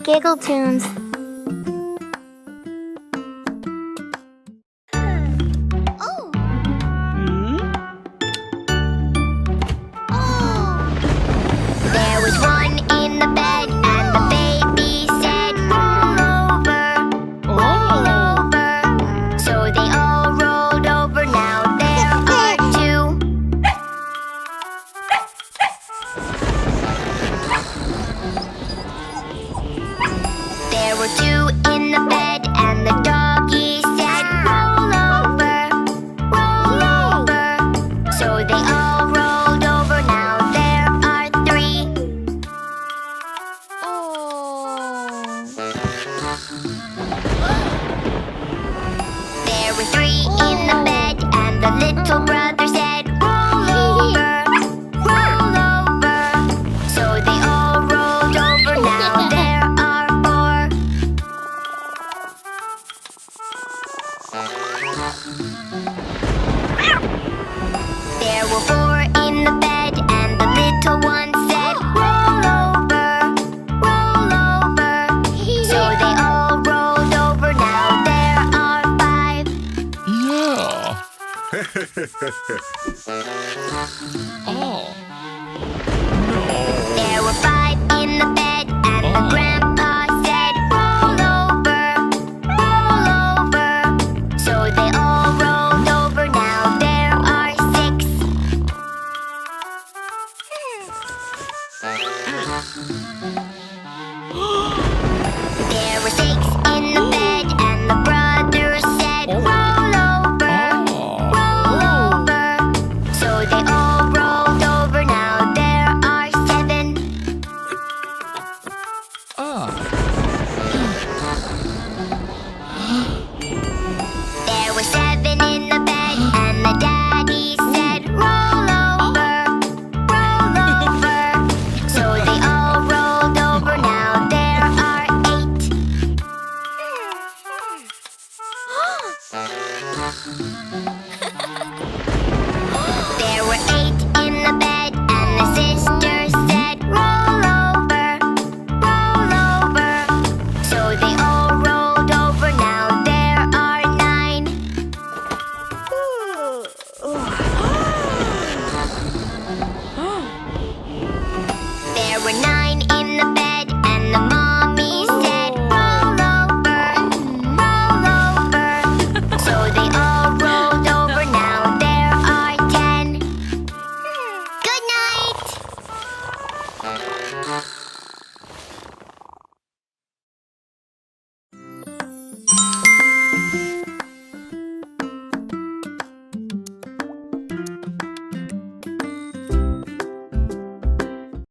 Giggle tunes. There was one in the bed, and the baby said, "Roll over, roll over." So they all rolled over. Now there are two. There were two in the bed, and the doggy said, "Roll over, roll over." So they all rolled over. Now there are three. There were three in the bed, and the little brother said, "Roll over, roll over." So they all rolled over. Now there are four. There were four in the bed, and the little one said, "Roll over, roll over." So they all rolled over. Now there are five. There were five in the bed, and the grandpa said, "Roll over, roll over." So they all rolled over. Now there are six. There were six in the bed, and the brother said, "Roll over, roll over." So they all rolled over. Now there are seven.